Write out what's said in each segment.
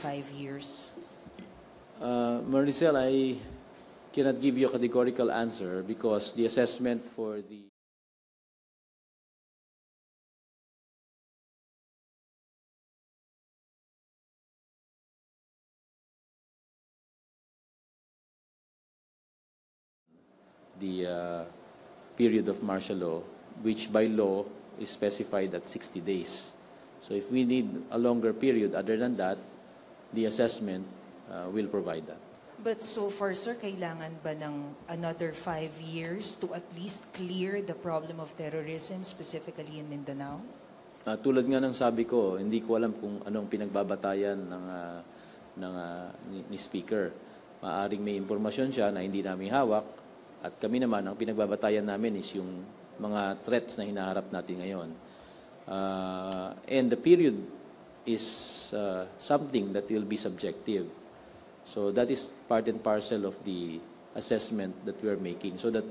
5 years? Maricel, I cannot give you a categorical answer because the assessment for the period of martial law, which by law is specified at 60 days. So if we need a longer period other than that, the assessment will provide that. But so far, sir, kailangan ba ng another 5 years to at least clear the problem of terrorism, specifically in Mindanao? Tulad nga ng sabi ko, hindi ko alam kung anong pinagbabatayan ni Speaker. Maaring may impormasyon siya na hindi namin hawak at kami naman, ang pinagbabatayan namin is yung mga threats na hinaharap natin ngayon. And the period is something that will be subjective. So that is part and parcel of the assessment that we are making so that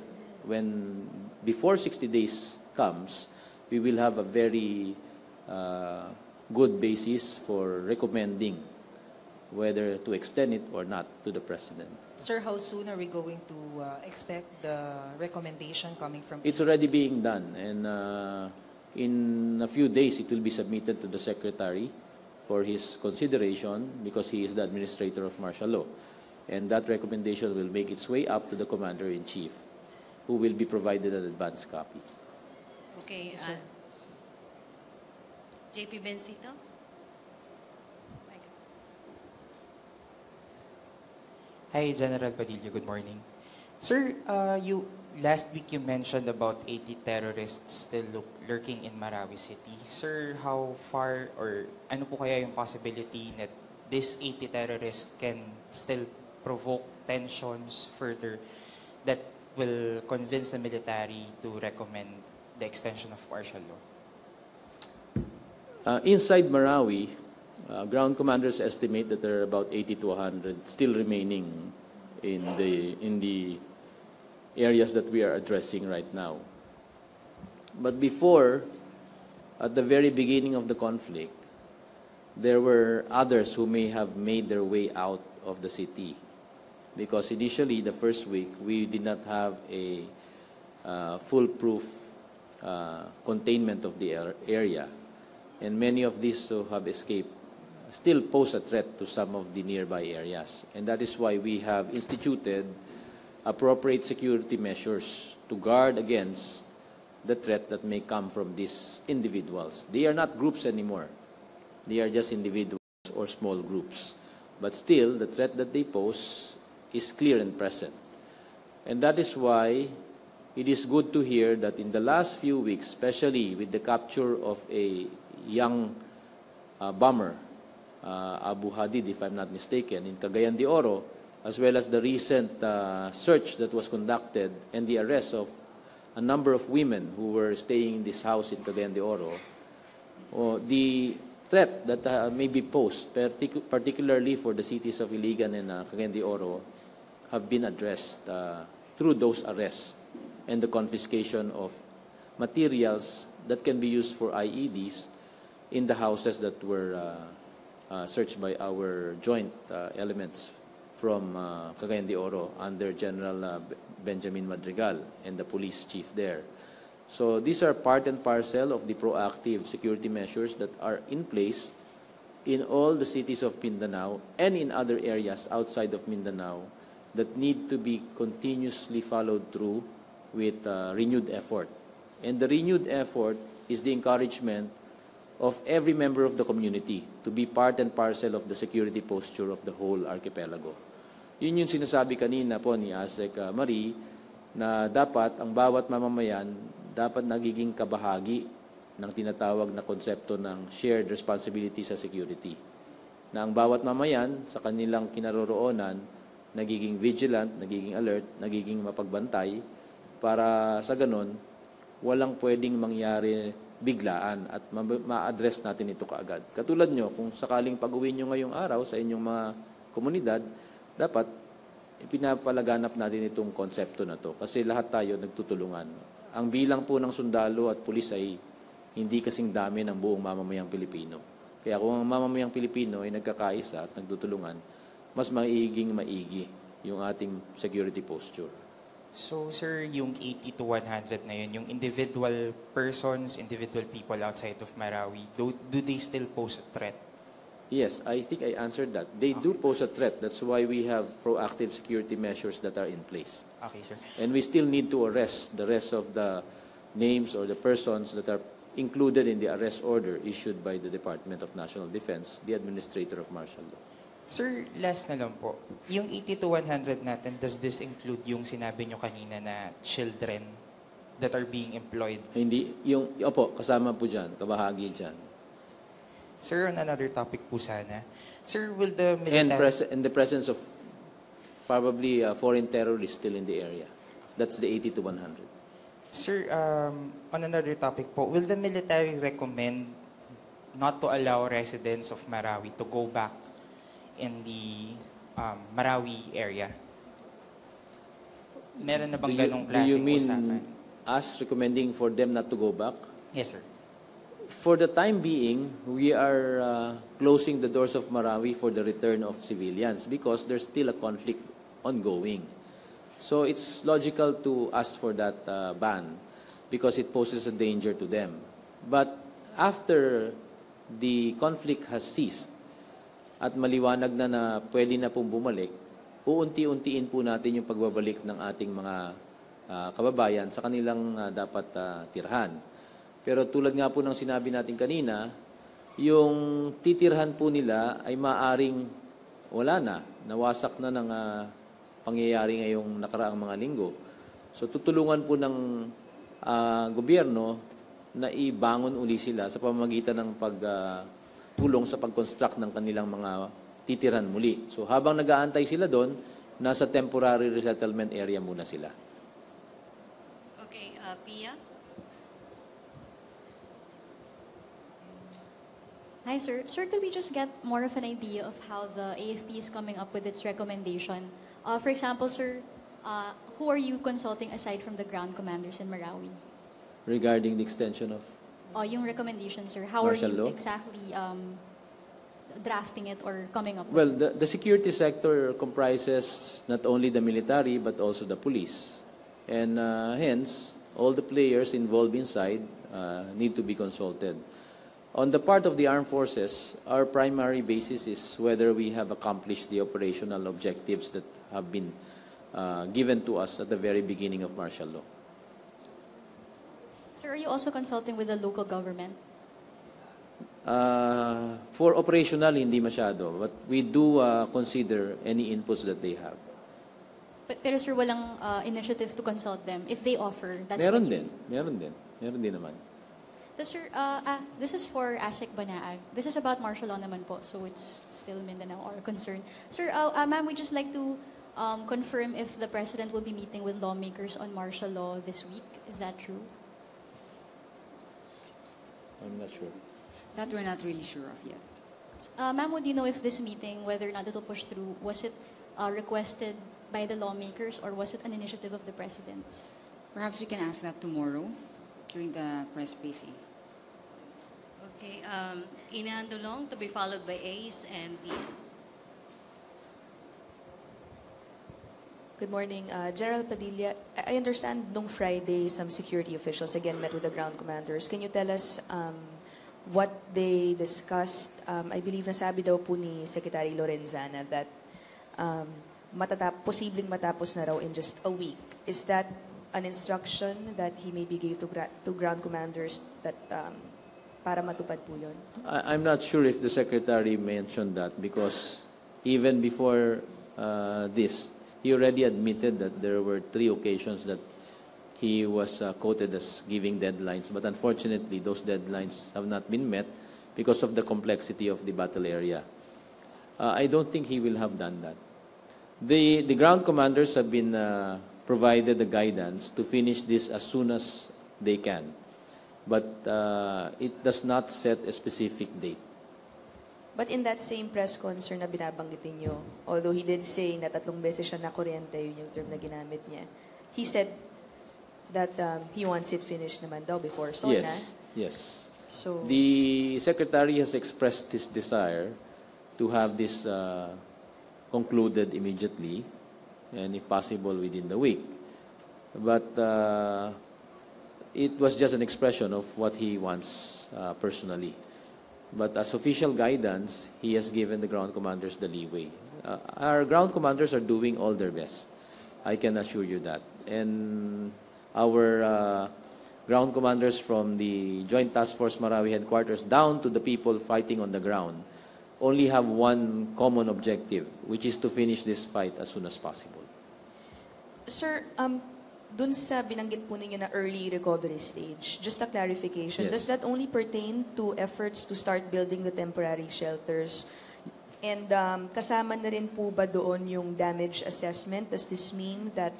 before 60 days comes, we will have a very good basis for recommending whether to extend it or not to the President. Sir, how soon are we going to expect the recommendation coming from? It's already being done, and in a few days it will be submitted to the Secretary for his consideration because he is the administrator of martial law. And that recommendation will make its way up to the Commander-in-Chief, who will be provided an advance copy. Okay, JP Bencito? Hi, General Padilla. Good morning. Sir, last week you mentioned about 80 terrorists still lurking in Marawi City. Sir, how far or ano po kaya yung possibility that these 80 terrorists can still provoke tensions further that will convince the military to recommend the extension of martial law? Inside Marawi, ground commanders estimate that there are about 80 to 100 still remaining in the areas that we are addressing right now. But before, at the very beginning of the conflict, there were others who may have made their way out of the city. Because initially, the first week, we did not have a foolproof containment of the area. And many of these who have escaped still pose a threat to some of the nearby areas. And that is why we have instituted appropriate security measures to guard against the threat that may come from these individuals. They are not groups anymore. They are just individuals or small groups. But still, the threat that they pose is clear and present. And that is why it is good to hear that in the last few weeks, especially with the capture of a young bomber, Abu Hadid, if I'm not mistaken, in Cagayan de Oro, as well as the recent search that was conducted and the arrest of a number of women who were staying in this house in Cagayan de Oro, the threat that may be posed, particularly for the cities of Iligan and Cagayan de Oro, have been addressed through those arrests and the confiscation of materials that can be used for IEDs in the houses that were searched by our joint elements from Cagayan de Oro under General Benjamin Madrigal and the police chief there. So these are part and parcel of the proactive security measures that are in place in all the cities of Mindanao and in other areas outside of Mindanao that need to be continuously followed through with renewed effort. And the renewed effort is the encouragement of every member of the community to be part and parcel of the security posture of the whole archipelago. Yun yung sinasabi kanina po ni Asek Marie na dapat ang bawat mamamayan dapat nagiging kabahagi ng tinatawag na konsepto ng shared responsibility sa security. Na ang bawat mamayan sa kanilang kinaroroonan nagiging vigilant, nagiging alert, nagiging mapagbantay para sa ganon walang pwedeng mangyari biglaan at ma-address natin ito kaagad. Katulad nyo, kung sakaling pag-uwi nyo ngayong araw sa inyong mga komunidad, dapat pinapalaganap natin itong konsepto na to kasi lahat tayo nagtutulungan. Ang bilang po ng sundalo at pulis ay hindi kasing dami ng buong mamamayang Pilipino. Kaya kung ang mamamayang Pilipino ay nagkakaisa at nagtutulungan, mas maiging maigi yung ating security posture. So, sir, yung 80 to 100 na yun, yung individual persons, individual people outside of Marawi, do they still pose a threat? Yes, I think I answered that. They do pose a threat. That's why we have proactive security measures that are in place. Okay, sir. And we still need to arrest the rest of the names or the persons that are included in the arrest order issued by the Department of National Defense, the administrator of martial law. Sir, last na lang po. Yung 80 to 100 natin, does this include yung sinabi nyo kanina na children that are being employed? Hindi, opo, kasama po dyan, kabahagi dyan. Sir, on another topic po sana. Sir, will the military... And the presence of probably foreign terrorists still in the area. That's the 80 to 100. Sir, on another topic po, will the military recommend not to allow residents of Marawi to go back in the Marawi area? Meron na bang ganong klaseng usapan? Us recommending for them not to go back? Yes, sir. For the time being, we are closing the doors of Marawi for the return of civilians because there's still a conflict ongoing. So it's logical to ask for that ban because it poses a danger to them. But after the conflict has ceased at maliwanag na pwede na pong bumalik, uunti-untiin po natin yung pagbabalik ng ating mga kababayan sa kanilang dapat tirhan. Pero tulad nga po ng sinabi natin kanina, yung titirhan po nila ay maaring wala na, nawasak na ng pangyayari ngayong nakaraang mga linggo. So tutulungan po ng gobyerno na ibangon uli sila sa pamamagitan ng pagtulong sa pag-construct ng kanilang mga titirhan muli. So habang nag-aantay sila doon, nasa temporary resettlement area muna sila. Okay, Pia? Hi, sir. Sir, could we just get more of an idea of how the AFP is coming up with its recommendation? For example, sir, who are you consulting aside from the ground commanders in Marawi? Regarding the extension of Yung recommendation, sir. How martial are you law? exactly drafting it or coming up with Well, it? the security sector comprises not only the military but also the police. And hence, all the players involved inside need to be consulted. On the part of the armed forces, our primary basis is whether we have accomplished the operational objectives that have been given to us at the very beginning of martial law. Sir, are you also consulting with the local government? For operational, hindi masyado. But we do consider any inputs that they have. Pero sir, walang initiative to consult them. If they offer, that's Meron what you... din. Meron din. Meron din naman. Sir, this is for ASEC Banaag. This is about martial law naman po, so it's still Mindanao Hour concern. Sir, ma'am, we'd just like to confirm if the President will be meeting with lawmakers on martial law this week. Is that true? I'm not sure. That we're not really sure of yet. Ma'am, would you know if this meeting, whether or not it will push through, was it requested by the lawmakers or was it an initiative of the President? Perhaps we can ask that tomorrow during the press briefing. Okay, Ina Andulong to be followed by Ace and Pia. Good morning. General Padilla, I understand nung Friday, some security officials again met with the ground commanders. Can you tell us what they discussed? I believe nasabi daw po ni Secretary Lorenzana that posibleng matapos na raw in just a week. Is that an instruction that he maybe gave to ground commanders that para matupad po yun? I'm not sure if the Secretary mentioned that because even before this, he already admitted that there were 3 occasions that he was quoted as giving deadlines. But unfortunately, those deadlines have not been met because of the complexity of the battle area. I don't think he will have done that. The ground commanders have been provided the guidance to finish this as soon as they can. But it does not set a specific date. But in that same press concern na binabanggitin nyo, although he did say na 3 beses siya nakuryente, yun yung term na ginamit niya, he said that he wants it finished naman daw before SONA. Yes. So, The Secretary has expressed his desire to have this concluded immediately and if possible within the week. But it was just an expression of what he wants personally. But as official guidance, he has given the ground commanders the leeway. Our ground commanders are doing all their best. I can assure you that. And our ground commanders from the Joint Task Force Marawi headquarters down to the people fighting on the ground only have one common objective, which is to finish this fight as soon as possible. Sir, dun sa binanggit po ninyo na early recovery stage, just a clarification, Yes. does that only pertain to efforts to start building the temporary shelters? And kasama na rin po ba doon yung damage assessment? Does this mean that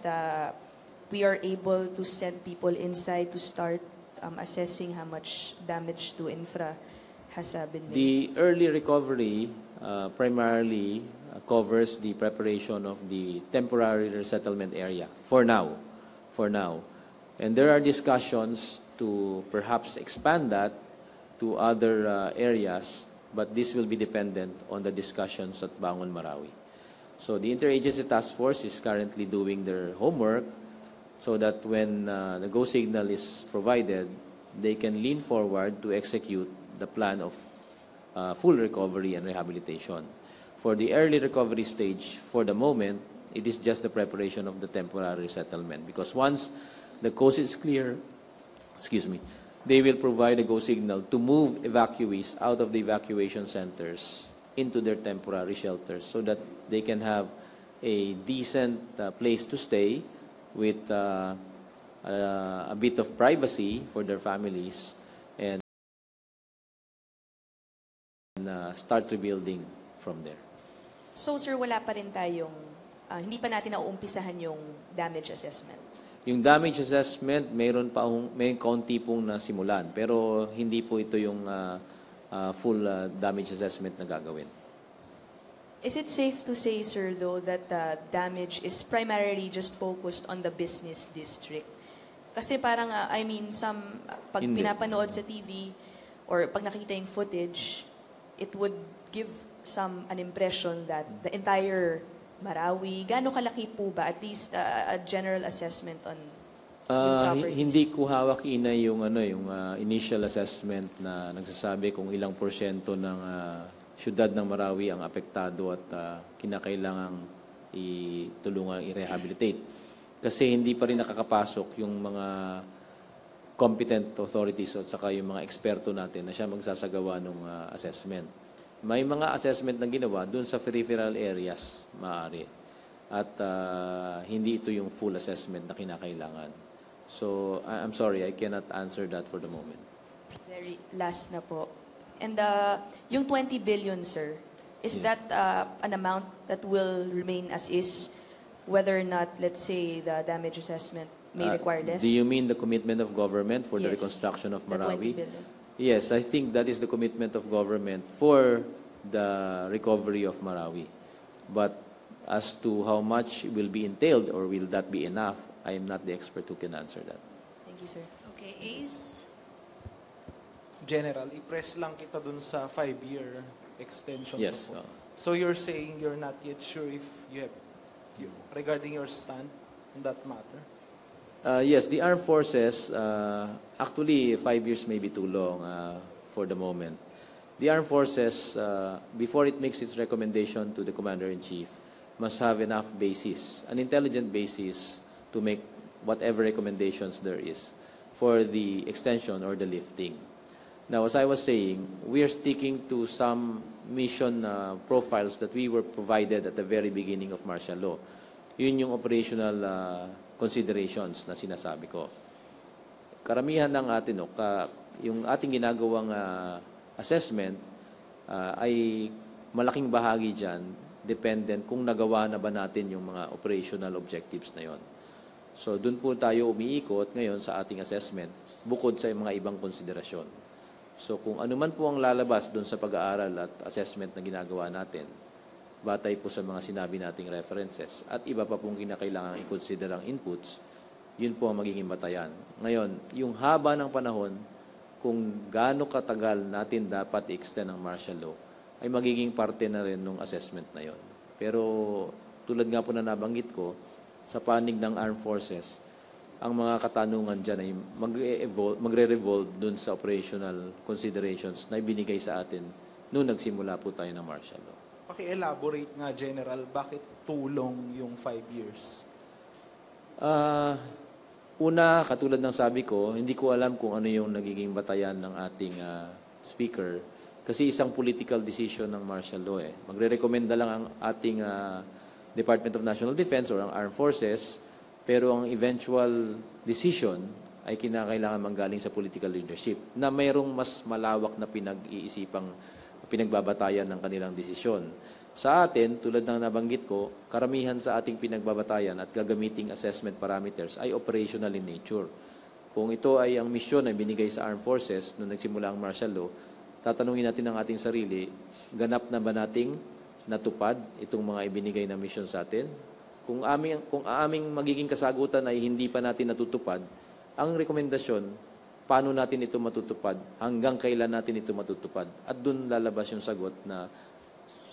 we are able to send people inside to start assessing how much damage to infra has been made? The early recovery primarily covers the preparation of the temporary resettlement area for now. And there are discussions to perhaps expand that to other areas, but this will be dependent on the discussions at Bangon Marawi. So the Interagency Task Force is currently doing their homework so that when the go signal is provided, they can lean forward to execute the plan of full recovery and rehabilitation. For the early recovery stage, for the moment, it is just the preparation of the temporary settlement because once the coast is clear, they will provide a go signal to move evacuees out of the evacuation centers into their temporary shelters so that they can have a decent place to stay with a bit of privacy for their families and start rebuilding from there. So sir, wala pa rin tayong, hindi pa natin nauumpisahan yung damage assessment? Yung damage assessment, may kaunti pong nasimulan, pero hindi po ito yung full damage assessment na gagawin. Is it safe to say, sir, though, that the damage is primarily just focused on the business district? Kasi parang, pag Hindi. pinapanood sa TV or pag nakita yung footage, it would give an impression that the entire Marawi, gaano kalaki po ba? At least a general assessment on yung properties. Hindi ko hawak yung initial assessment na nagsasabi kung ilang porsyento ng syudad ng Marawi ang apektado at kinakailangang itulungan i-rehabilitate. Kasi hindi pa rin nakakapasok yung mga competent authorities at saka yung mga eksperto natin na siya magsasagawa ng assessment. May mga assessment na ginawa dun sa peripheral areas, maaari. At hindi ito yung full assessment na kinakailangan. So, I'm sorry, I cannot answer that for the moment. Very last na po. And yung 20 billion, sir, is Yes. that an amount that will remain as is, whether or not, let's say, the damage assessment may require less? Do you mean the commitment of government for the Yes. reconstruction of The 20 Marawi? billion. Yes, I think that is the commitment of government for the recovery of Marawi. But as to how much will be entailed or will that be enough, I am not the expert who can answer that. Thank you, sir. Okay, Ace. General, i-press lang kita dun sa 5-year extension. Yes. mo po. So you're saying you're not yet sure if you have, regarding your stand on that matter? Yes, the armed forces, actually 5 years may be too long for the moment. The armed forces, before it makes its recommendation to the commander-in-chief, must have enough basis, an intelligent basis to make whatever recommendations there is for the extension or the lifting. Now, as I was saying, we are sticking to some mission profiles that we were provided at the very beginning of martial law. Yun yung operational considerations na sinasabi ko. Karamihan ng atin, yung ating ginagawang assessment ay malaking bahagi dyan, dependent kung nagawa na ba natin yung mga operational objectives na yon. So, dun po tayo umiikot ngayon sa ating assessment, bukod sa mga ibang konsiderasyon. So, kung ano man po ang lalabas dun sa pag-aaral at assessment na ginagawa natin, batay po sa mga sinabi nating references at iba pa pong kinakailangang i-consider ang inputs, yun po ang magiging batayan. Ngayon, yung haba ng panahon, kung gaano katagal natin dapat i-extend ang martial law ay magiging parte na rin ng assessment na yon. Pero tulad nga po na nabanggit ko, sa panig ng Armed Forces, ang mga katanungan dyan ay magre-revolve dun sa operational considerations na ibinigay sa atin noong nagsimula po tayo ng martial law. Paki-elaborate nga, General, bakit tulong yung 5 years? Una, katulad ng sabi ko, hindi ko alam kung ano yung nagiging batayan ng ating speaker kasi isang political decision ng martial law. Magre-recommenda lang ang ating Department of National Defense or ang Armed Forces, pero ang eventual decision ay kinakailangan manggaling sa political leadership na mayroong mas malawak na pinag-iisipang pinagbabatayan ng kanilang desisyon. Sa atin, tulad ng nabanggit ko, karamihan sa ating pinagbabatayan at gagamiting assessment parameters ay operational in nature. Kung ito ay ang misyon na binigay sa Armed Forces nung nagsimula ang martial law, tatanungin natin ang ating sarili, ganap na ba nating natupad itong mga ibinigay na misyon sa atin? Kung aming magiging kasagutan ay hindi pa natin natutupad, ang rekomendasyon, paano natin ito matutupad, hanggang kailan natin ito matutupad. At doon lalabas yung sagot na,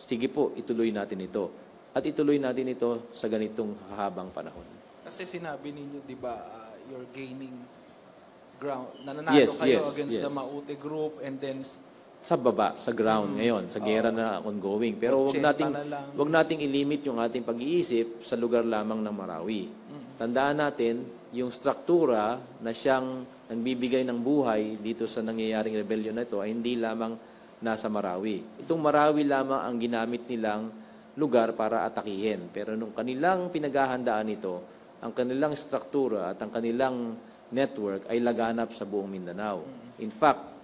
sige po, ituloy natin ito. At ituloy natin ito sa ganitong habang panahon. Kasi sinabi ninyo, di ba, you're gaining ground. Nananalo kayo against the Maute group and then sa baba, sa ground ngayon, sa gera na ongoing. Pero wag nating ilimit yung ating pag-iisip sa lugar lamang ng Marawi. Tandaan natin, yung struktura na siyang nagbibigay ng buhay dito sa nangyayaring rebellion na ito ay hindi lamang nasa Marawi. Itong Marawi lamang ang ginamit nilang lugar para atakihin. Pero nung kanilang pinaghahandaan ito, ang kanilang struktura at ang kanilang network ay laganap sa buong Mindanao. In fact,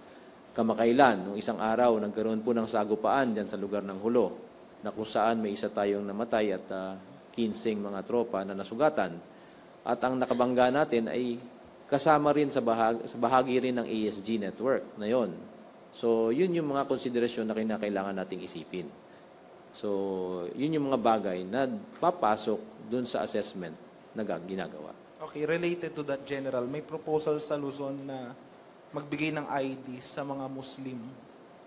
kamakailan, nung isang araw, nagkaroon po ng sagupaan dyan sa lugar ng Hulo, na kung saan may isa tayong namatay at 15 mga tropa na nasugatan. At ang nakabangga natin ay kasama rin sa bahagi rin ng ASG network na yon. So, yun yung mga konsiderasyon na kinakailangan nating isipin. So, yun yung mga bagay na papasok dun sa assessment na ginagawa. Okay, related to that, General, may proposal sa Luzon na magbigay ng ID sa mga Muslim.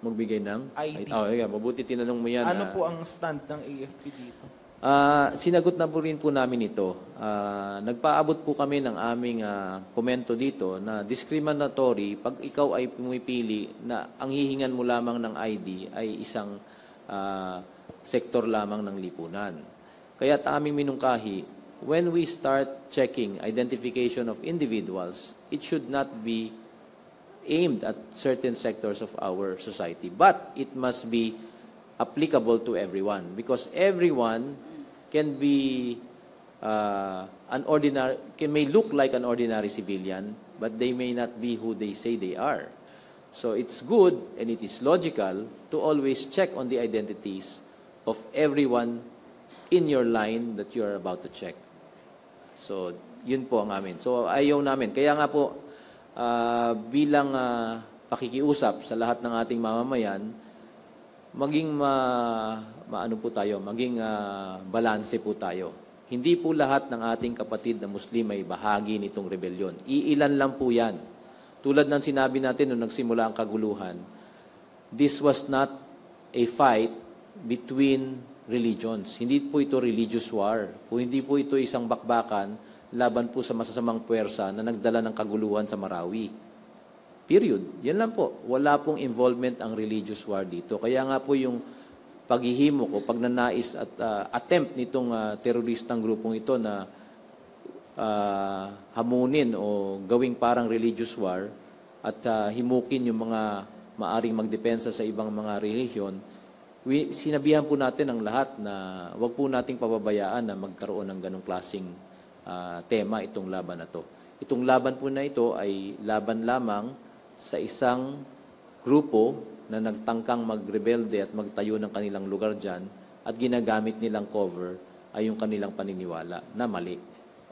Magbigay ng? ID. Mabuti tinanong mo yan. Ano po ang stand ng AFP dito? Sinagot na po rin po namin ito. Nagpaabot po kami ng aming komento dito na discriminatory pag ikaw ay pumipili na ang hihingan mo lamang ng ID ay isang sektor lamang ng lipunan. Kaya aming minungkahi, when we start checking identification of individuals, it should not be aimed at certain sectors of our society. But it must be applicable to everyone because everyone can be may look like an ordinary civilian, but they may not be who they say they are. So it's good and it is logical to always check on the identities of everyone in your line that you are about to check. So yun po ang amin. So ayaw namin. Kaya nga po, bilang pakikiusap sa lahat ng ating mamamayan, maging maging balanse po tayo. Hindi po lahat ng ating kapatid na Muslim ay bahagi nitong rebellion. Iilan lang po yan. Tulad ng sinabi natin nung nagsimula ang kaguluhan, this was not a fight between religions. Hindi po ito religious war. Hindi po ito isang bakbakan laban po sa masasamang puwersa na nagdala ng kaguluhan sa Marawi. Period. Yan lang po. Wala pong involvement ang religious war dito. Kaya nga po yung paghihimo ko, pagnanais at attempt nitong teroristang grupong ito na hamunin o gawing parang religious war at himukin yung mga maaring magdepensa sa ibang mga relihiyon, sinabihan po natin ang lahat na wag po nating pababayaan na magkaroon ng ganong klaseng tema itong laban na to. Itong laban po na ito ay laban lamang sa isang grupo na nagtangkang magrebelde at magtayo ng kanilang lugar dyan at ginagamit nilang cover ay yung kanilang paniniwala na mali.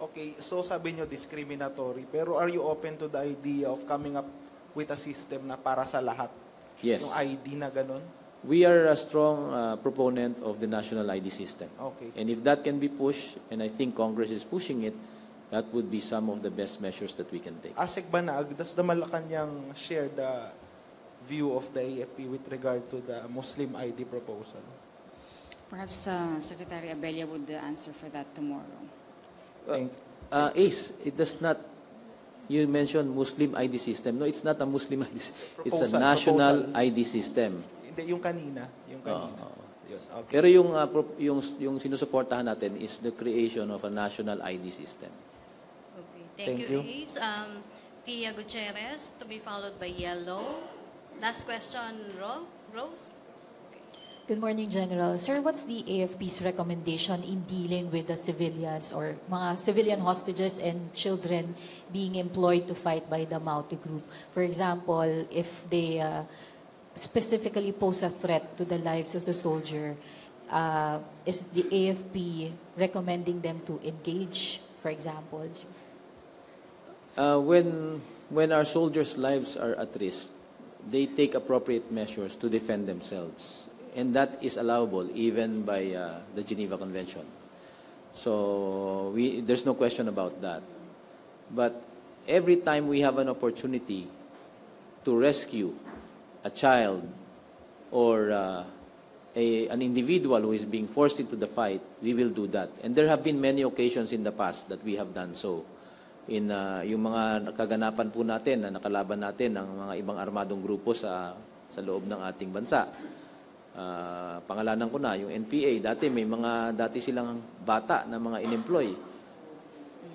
Okay, so sabi nyo discriminatory, pero are you open to the idea of coming up with a system na para sa lahat? Yes. Yung ID na ganon? We are a strong proponent of the national ID system. Okay. And if that can be pushed, and I think Congress is pushing it, That would be some of the best measures that we can take. ASEC Banaag, does the Malacañang share the view of the AFP with regard to the Muslim ID proposal? Perhaps Secretary Abella would answer for that tomorrow. Ace, it does not, you mentioned Muslim ID system. No, it's not a Muslim ID system. It's a national ID system. Hindi, yung kanina. Yun, okay. Pero yung sinusuportahan natin is the creation of a national ID system. Okay. Thank Thank you. you, Ace. Pia Gutierrez, to be followed by Yellow. Last question, Rose? Good morning, General. Sir, what's the AFP's recommendation in dealing with the civilians or mga civilian hostages and children being employed to fight by the Maute group? For example, if they specifically pose a threat to the lives of the soldier, is the AFP recommending them to engage, for example? When our soldiers' lives are at risk, they take appropriate measures to defend themselves. And that is allowable even by the Geneva Convention. So there's no question about that. But every time we have an opportunity to rescue a child or an individual who is being forced into the fight, we will do that. And there have been many occasions in the past that we have done so. In yung mga kaganapan po natin na nakalaban natin ng mga ibang armadong grupo sa loob ng ating bansa. Pangalanan ko na, yung NPA, dati silang bata na mga in-employ.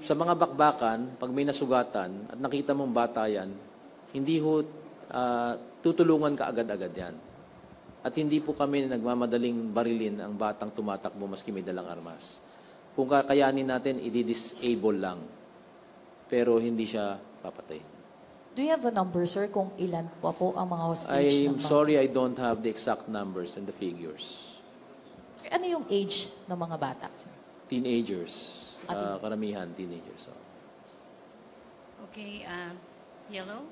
Sa mga bakbakan, pag may nasugatan at nakita mong bata yan, hindi ho tutulungan ka agad-agad yan. At hindi po kami nagmamadaling barilin ang batang tumatakbo maski may dalang armas. Kung kakayanin natin, i-disable lang. Pero hindi siya papatayin. Do you have a number, sir, kung ilan pa po ang mga hostage? I'm sorry, I don't have the exact numbers and the figures. Ano yung age ng mga bata? Teenagers. Karamihan, teenagers. So. Okay, Yellow?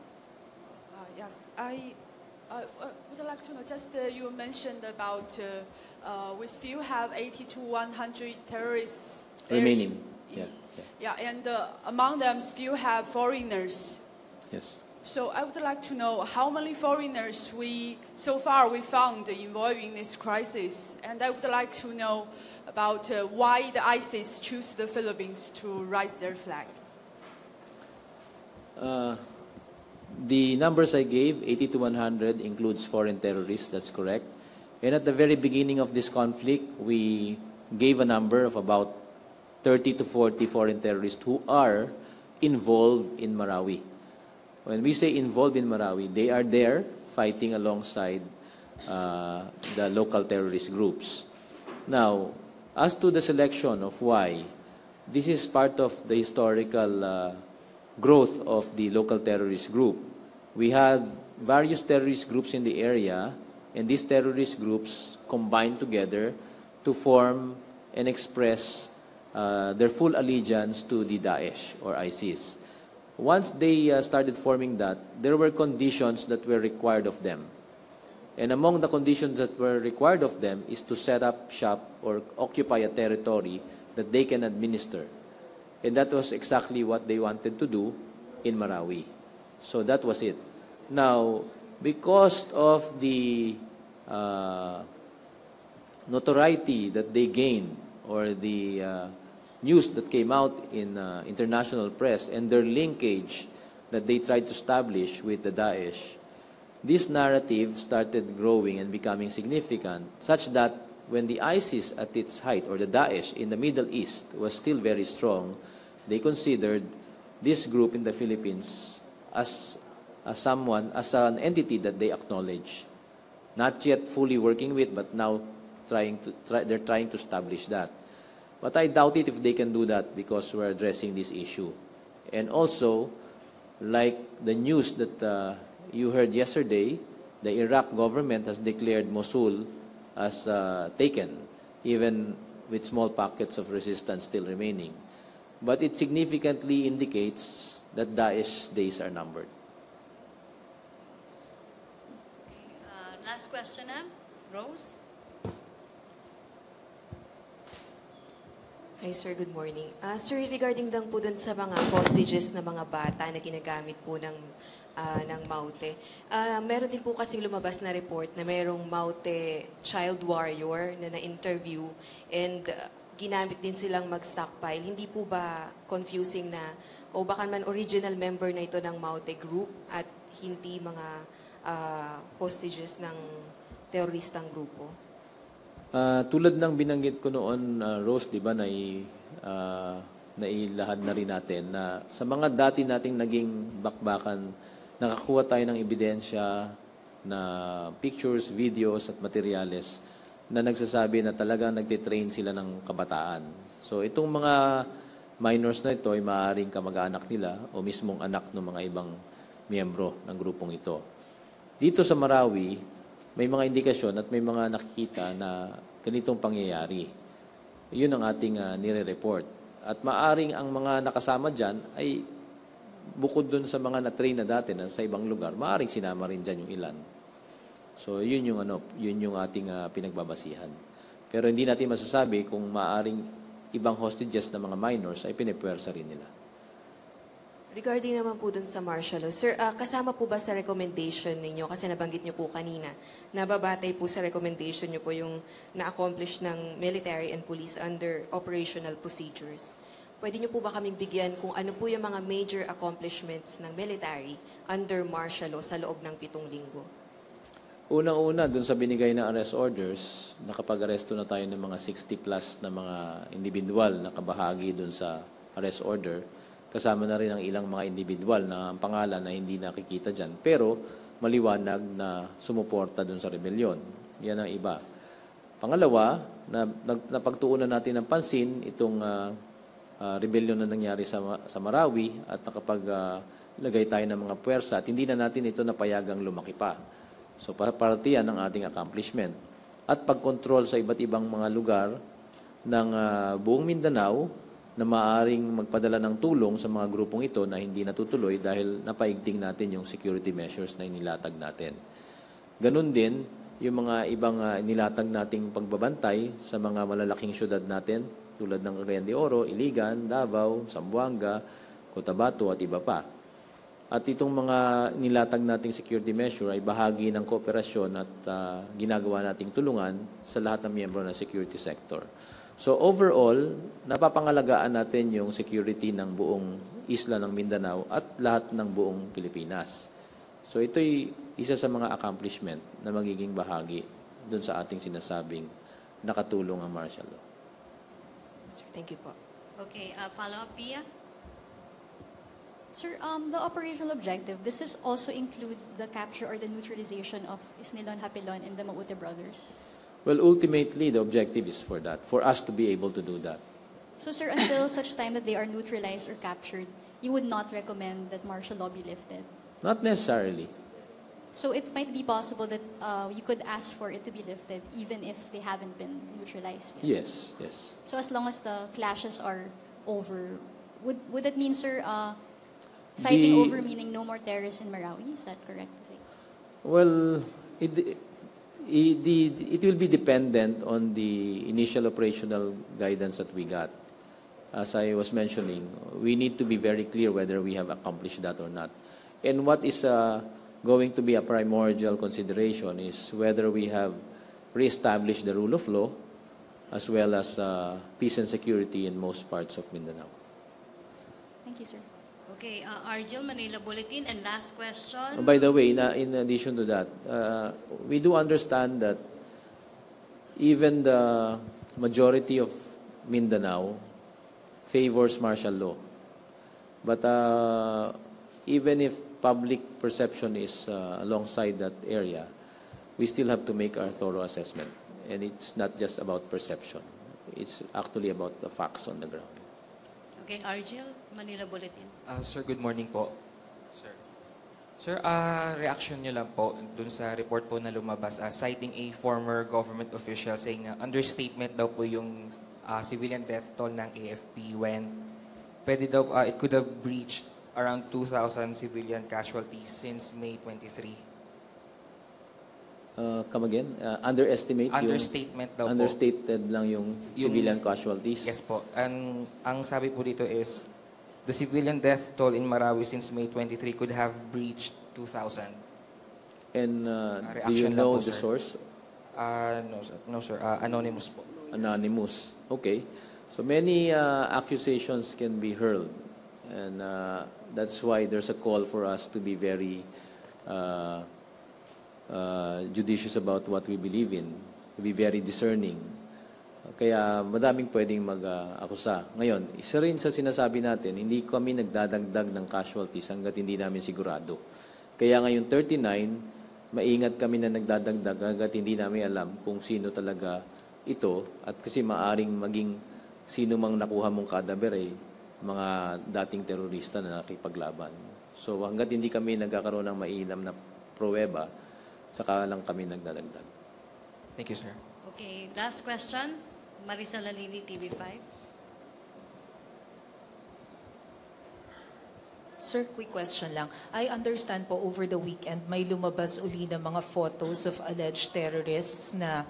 Yes, I would like to know, just you mentioned about we still have 80 to 100 terrorists Remaining. Yeah, and among them still have foreigners. Yes. So I would like to know how many foreigners so far we found involved in this crisis, and I would like to know about why the ISIS choose the Philippines to raise their flag. The numbers I gave, 80 to 100, includes foreign terrorists. That's correct. And at the very beginning of this conflict, we gave a number of about 30 to 40 foreign terrorists who are involved in Marawi. When we say involved in Marawi, they are there fighting alongside the local terrorist groups. Now, as to the selection of why, this is part of the historical growth of the local terrorist group. We had various terrorist groups in the area, and these terrorist groups combined together to form and express their full allegiance to the Daesh or ISIS. Once they started forming that, there were conditions that were required of them. And among the conditions that were required of them is to set up shop or occupy a territory that they can administer. And that was exactly what they wanted to do in Marawi. So that was it. Now, because of the notoriety that they gained or the news that came out in international press and their linkage that they tried to establish with the Daesh, this narrative started growing and becoming significant, such that when the ISIS at its height, or the Daesh in the Middle East, was still very strong, they considered this group in the Philippines as an entity that they acknowledge. Not yet fully working with, but now they're trying to establish that. But I doubt it if they can do that because we're addressing this issue. And also, like the news that you heard yesterday, the Iraq government has declared Mosul as taken, even with small pockets of resistance still remaining. But it significantly indicates that Daesh's days are numbered. Last question, Rose? Hi sir, good morning. Sir, regarding lang po dun sa mga hostages na mga bata na ginagamit po ng Maute, meron din po kasi lumabas na report na mayroong Maute child warrior na na-interview and ginamit din silang mag-stockpile. Hindi po ba confusing na o baka man original member na ito ng Maute group at hindi mga hostages ng teroristang grupo? Tulad ng binanggit ko noon, Rose, di ba, nailahad na rin natin na sa mga dati nating naging bakbakan, nakakuha tayo ng ebidensya na pictures, videos at materyales na nagsasabi na talagang nagtitrain sila ng kabataan. So itong mga minors na ito ay maaaring kamag-anak nila o mismong anak ng mga ibang miyembro ng grupong ito. Dito sa Marawi, may mga indikasyon at may mga nakikita na ganitong pangyayari. Yun ang ating nire-report. At maaring ang mga nakasama dyan ay bukod dun sa mga na-train na dati na sa ibang lugar, maaring sinama rin dyan yung ilan. So yun yung ating pinagbabasihan. Pero hindi natin masasabi kung maaring ibang hostages na mga minors ay pinipwersa rin nila. Regarding naman po dun sa martial law, sir, kasama po ba sa recommendation ninyo, kasi nabanggit nyo po kanina, nababatay po sa recommendation nyo po yung na-accomplish ng military and police under operational procedures. Pwede nyo po ba kaming bigyan kung ano po yung mga major accomplishments ng military under martial law sa loob ng 7 linggo? Unang-una, dun sa binigay na arrest orders, nakapag-aresto na tayo ng mga 60 plus na mga individual na kabahagi dun sa arrest order. Kasama na rin ang ilang mga individual na ang pangalan na hindi nakikita dyan. Pero maliwanag na sumuporta dun sa rebellion. Yan ang iba. Pangalawa, napagtuunan natin ng pansin itong rebellion na nangyari sa Marawi at nakapaglagay tayo ng mga puwersa at hindi na natin ito napayagang lumaki pa. So parte yan ng ating accomplishment. At pagkontrol sa iba't ibang mga lugar ng buong Mindanao na maaaring magpadala ng tulong sa mga grupong ito na hindi natutuloy dahil napaigting natin yung security measures na inilatag natin. Ganun din yung mga ibang inilatag nating pagbabantay sa mga malalaking syudad natin tulad ng Cagayan de Oro, Iligan, Davao, Zamboanga, Cotabato at iba pa. At itong mga nilatag nating security measure ay bahagi ng kooperasyon at ginagawa nating tulungan sa lahat ng miyembro ng security sector. So overall, napapangalagaan natin yung security ng buong isla ng Mindanao at lahat ng buong Pilipinas. So ito'y isa sa mga accomplishment na magiging bahagi dun sa ating sinasabing nakatulong ang martial law. Sir, thank you po. Okay, follow-up, Pia? Sir, the operational objective, does this also include the capture or the neutralization of Isnilon, Hapilon, and the Maute brothers? Well, ultimately, the objective is for that, for us to be able to do that. So, sir, until such time that they are neutralized or captured, you would not recommend that martial law be lifted? Not necessarily. So, it might be possible that you could ask for it to be lifted even if they haven't been neutralized yet? Yes, yes. So, as long as the clashes are over, would that mean, sir, fighting over meaning no more terrorists in Marawi? Is that correct to say? Well, it will be dependent on the initial operational guidance that we got. As I was mentioning, we need to be very clear whether we have accomplished that or not. And what is going to be a primordial consideration is whether we have reestablished the rule of law as well as peace and security in most parts of Mindanao. Thank you, sir. Okay, Argel, Manila Bulletin, and last question. By the way, in addition to that, we do understand that even the majority of Mindanao favors martial law. But even if public perception is alongside that area, we still have to make our thorough assessment. And it's not just about perception. It's actually about the facts on the ground. Okay, Argel, Manila Bulletin. Sir, good morning po. Sir, reaction niyo lang po dun sa report po na lumabas, citing a former government official saying na understatement daw po yung civilian death toll ng AFP when pwede daw, it could have breached around 2,000 civilian casualties since May 23. Come again? Underestimate Understatement daw po. Understated lang yung civilian casualties? Yes po. Ang sabi po dito is, the civilian death toll in Marawi since May 23 could have breached 2,000. And do you know the source? No, sir. Anonymous po. Anonymous. Okay. So many accusations can be hurled. And that's why there's a call for us to be very judicious about what we believe in, to be very discerning. Kaya madaming pwedeng mag-akusa. Ngayon, isa rin sa sinasabi natin, hindi kami nagdadagdag ng casualties hanggat hindi namin sigurado. Kaya ngayon 39, maingat kami na nagdadagdag hanggat hindi namin alam kung sino talaga ito at kasi maaring maging sino mang nakuha mong kadaber mga dating terorista na nakipaglaban. So hanggat hindi kami nagkakaroon ng mainam na pruweba, saka lang kami nagdadagdag. Thank you, sir. Okay, last question. Marisa Lalini, TV5. Sir, quick question lang. I understand po over the weekend may lumabas uli na mga photos of alleged terrorists na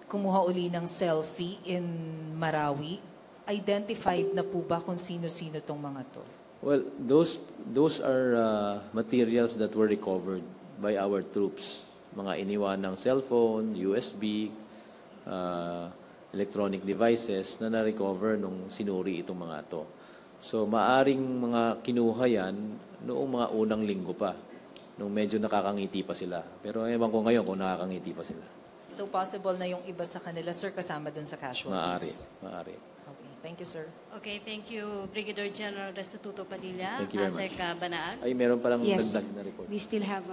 kumuha uli ng selfie in Marawi. Identified na po ba kung sino-sino tong mga to? Well, those are materials that were recovered by our troops. Mga iniwan ng cellphone, USB, electronic devices na na-recover nung sinuri itong mga to. So, maaring mga kinuha yan noong mga unang linggo pa, nung medyo nakakangiti pa sila. Pero ewan ko ngayon kung nakakangiti pa sila. So, possible na yung iba sa kanila, sir, kasama dun sa casualties? Maaari. Okay, thank you, sir. Okay, thank you, Brigadier General Restituto Padilla. Thank you very much. Banaag. Ay, meron palang Yes, dagdag na report. we still have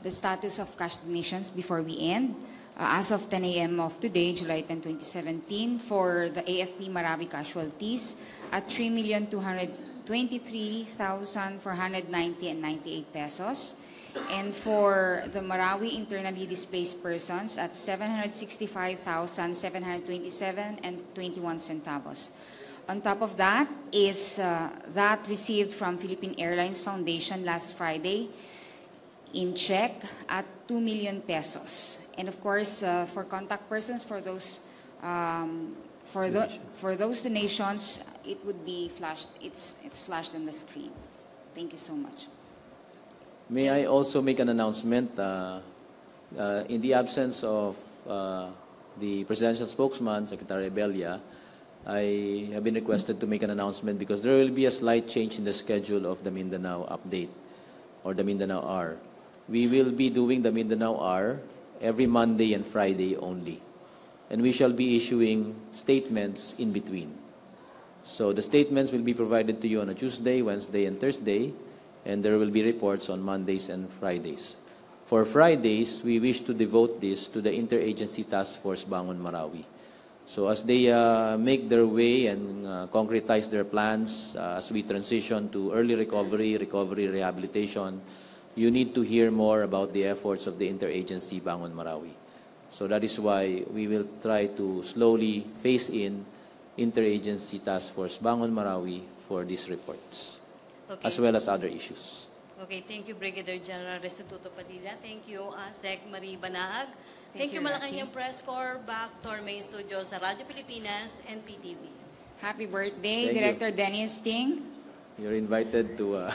the status of cash donations before we end. As of 10 a.m. of today, July 10, 2017, for the AFP Marawi casualties at 3,223,490.98 pesos. And for the Marawi internally displaced persons at 765,727.21 centavos. On top of that is that received from Philippine Airlines Foundation last Friday in check at 2 million pesos. And of course, for contact persons, for those donations, it would be flashed. It's flashed on the screens. Thank you so much. May I also make an announcement? In the absence of the presidential spokesman, Secretary Abella, I have been requested to make an announcement because there will be a slight change in the schedule of the Mindanao update or the Mindanao Hour. We will be doing the Mindanao Hour every Monday and Friday only. And we shall be issuing statements in between. So the statements will be provided to you on a Tuesday, Wednesday, and Thursday, and there will be reports on Mondays and Fridays. For Fridays, we wish to devote this to the Interagency Task Force Bangon Marawi. So as they make their way and concretize their plans as we transition to early recovery, rehabilitation, you need to hear more about the efforts of the Interagency Bangon Marawi. So that is why we will try to slowly phase in Interagency Task Force Bangon Marawi for these reports, Okay. as well as other issues. Okay, thank you, Brigadier General Restituto Padilla. Thank you, Sec. Marie Banaag. Thank you, Malacañang Rocky. Press Corps. Back to our main studio sa Radyo Pilipinas and PTV. Happy birthday, Thank you. Director Dennis Ting. You're invited to